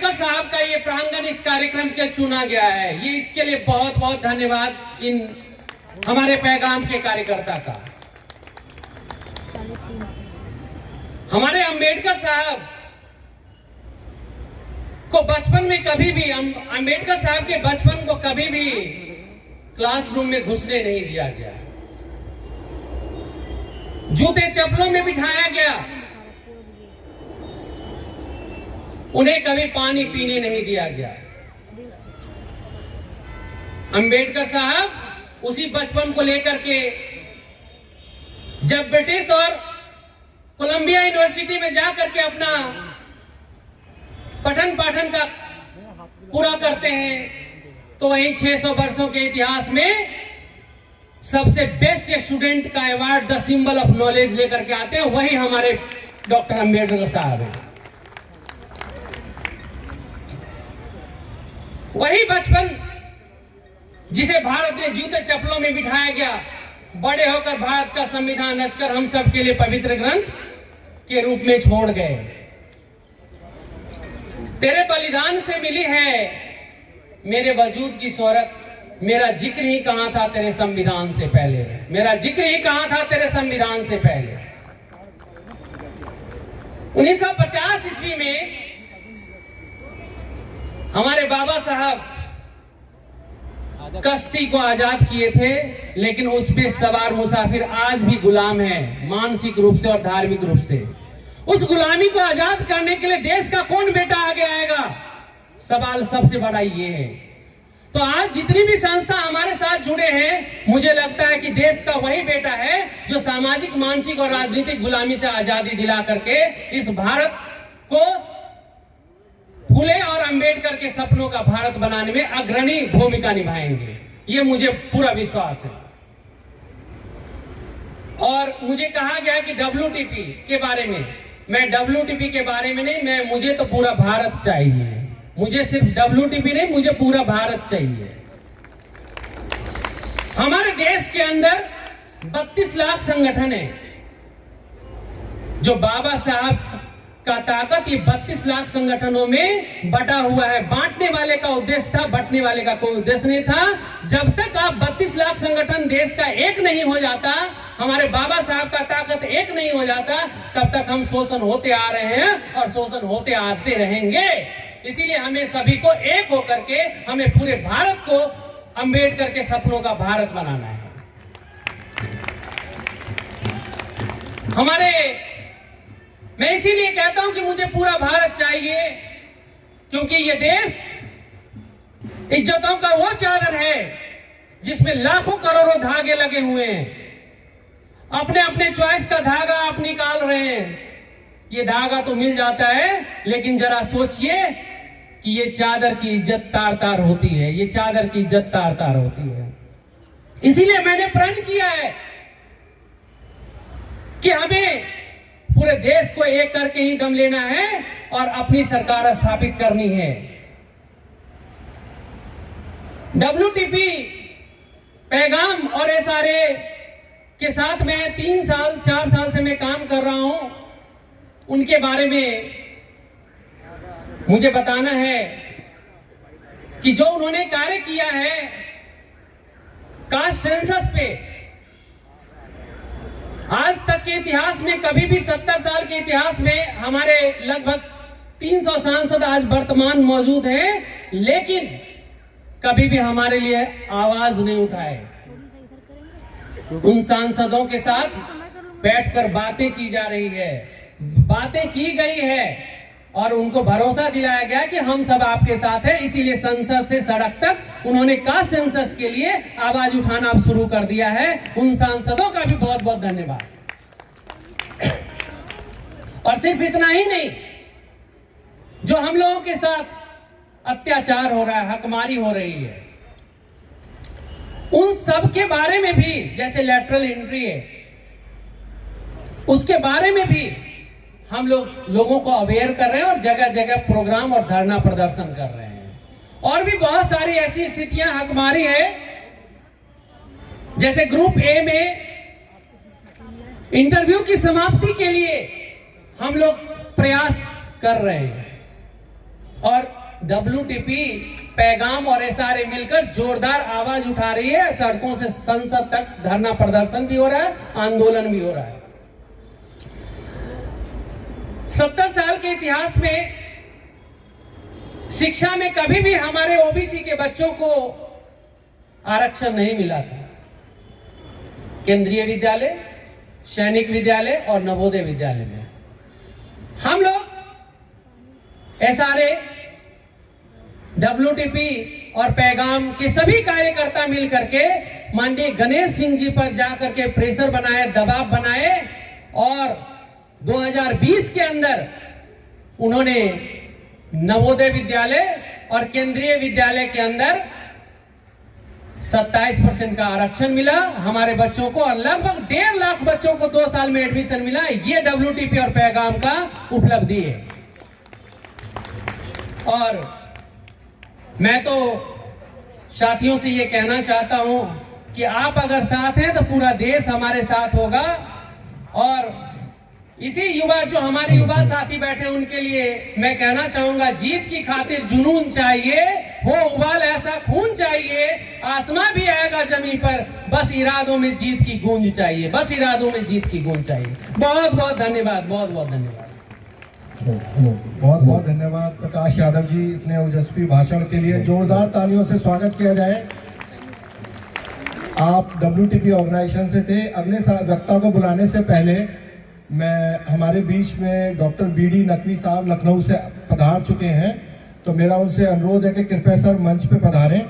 अंबेडकर साहब का ये प्रांगण इस कार्यक्रम के चुना गया है, ये इसके लिए बहुत बहुत धन्यवाद इन हमारे पैगाम के कार्यकर्ता का। हमारे अंबेडकर साहब को बचपन में कभी भी अंबेडकर साहब के बचपन को कभी भी क्लासरूम में घुसने नहीं दिया गया, जूते चप्पलों में बिठाया गया, उन्हें कभी पानी पीने नहीं दिया गया। अंबेडकर साहब उसी बचपन को लेकर के जब ब्रिटिश और कोलंबिया यूनिवर्सिटी में जाकर के अपना पठन पाठन का पूरा करते हैं, तो वहीं 600 वर्षों के इतिहास में सबसे बेस्ट स्टूडेंट का award the symbol of knowledge लेकर के आते हैं, वही हमारे डॉक्टर अंबेडकर साहब हैं। वही बचपन जिसे भारत ने जूते चप्पलों में बिठाया गया, बड़े होकर भारत का संविधान रचकर हम सब के लिए पवित्र ग्रंथ के रूप में छोड़ गए। तेरे बलिदान से मिली है मेरे वजूद की शोहरत, मेरा जिक्र ही कहां था तेरे संविधान से पहले, मेरा जिक्र ही कहां था तेरे संविधान से पहले। 1950 ईस्वी में हमारे बाबा साहब कश्ती को आजाद किए थे, लेकिन उसमें सवार मुसाफिर आज भी गुलाम है, मानसिक रूप से और धार्मिक रूप से। उस गुलामी को आजाद करने के लिए देश का कौन बेटा आगे आएगा, सवाल सबसे बड़ा ये है। तो आज जितनी भी संस्था हमारे साथ जुड़े हैं, मुझे लगता है कि देश का वही बेटा है जो सामाजिक, मानसिक और राजनीतिक गुलामी से आजादी दिला करके इस भारत को फुले और अंबेडकर के सपनों का भारत बनाने में अग्रणी भूमिका निभाएंगे, ये मुझे पूरा विश्वास है। और मुझे कहा गया है कि WTP के बारे में, मैं WTP के बारे में नहीं, मुझे तो पूरा भारत चाहिए, मुझे सिर्फ WTP नहीं, मुझे पूरा भारत चाहिए। हमारे देश के अंदर 32 लाख संगठन है, जो बाबा साहब का ताकत ये 32 लाख संगठनों में बटा हुआ है। बांटने वाले का उद्देश्य था, बंटने वाले का कोई उद्देश्य नहीं था। जब तक आप 32 लाख संगठन देश का एक नहीं हो जाता, हमारे बाबा साहब का ताकत एक नहीं हो जाता, तब तक हम शोषण होते आ रहे हैं और शोषण होते आते रहेंगे। इसीलिए हमें सभी को एक होकर के हमें पूरे भारत को अंबेडकर के सपनों का भारत बनाना है। मैं इसीलिए कहता हूं कि मुझे पूरा भारत चाहिए, क्योंकि ये देश इज्जतों का वो चादर है जिसमें लाखों करोड़ों धागे लगे हुए हैं। अपने अपने चॉइस का धागा आप निकाल रहे हैं, ये धागा तो मिल जाता है, लेकिन जरा सोचिए कि ये चादर की इज्जत तार तार होती है, ये चादर की इज्जत तार तार होती है। इसीलिए मैंने प्रण किया है कि हमें पूरे देश को एक करके ही दम लेना है और अपनी सरकार स्थापित करनी है। WTP, पैगाम और SRA के साथ मैं 4 साल से मैं काम कर रहा हूं। उनके बारे में मुझे बताना है कि जो उन्होंने कार्य किया है कास्ट सेंसस पे, आज तक के इतिहास में कभी भी 70 साल के इतिहास में हमारे लगभग 300 सांसद आज वर्तमान मौजूद हैं, लेकिन कभी भी हमारे लिए आवाज नहीं उठाए। उन सांसदों के साथ बैठकर बातें की जा रही है, बातें की गई है और उनको भरोसा दिलाया गया कि हम सब आपके साथ हैं। इसीलिए संसद से सड़क तक उन्होंने कास्ट सेंसस के लिए आवाज उठाना अब शुरू कर दिया है। उन सांसदों का भी बहुत बहुत धन्यवाद। और सिर्फ इतना ही नहीं, जो हम लोगों के साथ अत्याचार हो रहा है, हकमारी हो रही है, उन सब के बारे में भी, जैसे लैटरल एंट्री है, उसके बारे में भी हम लोगों को अवेयर कर रहे हैं और जगह जगह प्रोग्राम और धरना प्रदर्शन कर रहे हैं। और भी बहुत सारी ऐसी स्थितियां हकमारी है, जैसे ग्रुप ए में इंटरव्यू की समाप्ति के लिए हम लोग प्रयास कर रहे हैं। और WTP, पैगाम और SRA मिलकर जोरदार आवाज उठा रही है। सड़कों से संसद तक धरना प्रदर्शन भी हो रहा है, आंदोलन भी हो रहा है। 70 साल के इतिहास में शिक्षा में कभी भी हमारे OBC के बच्चों को आरक्षण नहीं मिला था। केंद्रीय विद्यालय, सैनिक विद्यालय और नवोदय विद्यालय में हम लोग SRA, WTP और पैगाम के सभी कार्यकर्ता मिल करके माननीय गणेश सिंह जी पर जाकर के प्रेशर बनाए, दबाव बनाए और 2020 के अंदर उन्होंने नवोदय विद्यालय और केंद्रीय विद्यालय के अंदर 27% का आरक्षण मिला हमारे बच्चों को और लगभग 1.5 लाख बच्चों को 2 साल में एडमिशन मिला। ये WTP और पैगाम का उपलब्धि है। और मैं तो साथियों से ये कहना चाहता हूं कि आप अगर साथ हैं तो पूरा देश हमारे साथ होगा। और इसी युवा, जो हमारे युवा साथी बैठे उनके लिए मैं कहना चाहूंगा, जीत की खातिर जुनून चाहिए, हो उबाल ऐसा खून चाहिए, आसमां भी आएगा जमीन पर, बस इरादों में जीत की गूंज चाहिए, बस इरादों में जीत की गूंज चाहिए। बहुत बहुत धन्यवाद, बहुत बहुत धन्यवाद। बहुत बहुत धन्यवाद प्रकाश यादव जी, इतने ओजस्वी भाषण के लिए जोरदार तालियों से स्वागत किया जाए। आप WTP ऑर्गेनाइजेशन से थे। अगले वक्ता को बुलाने से पहले मैं, हमारे बीच में डॉक्टर BD नकवी साहब लखनऊ से पधार चुके हैं, तो मेरा उनसे अनुरोध है कि कृपया सर मंच पे पधारें।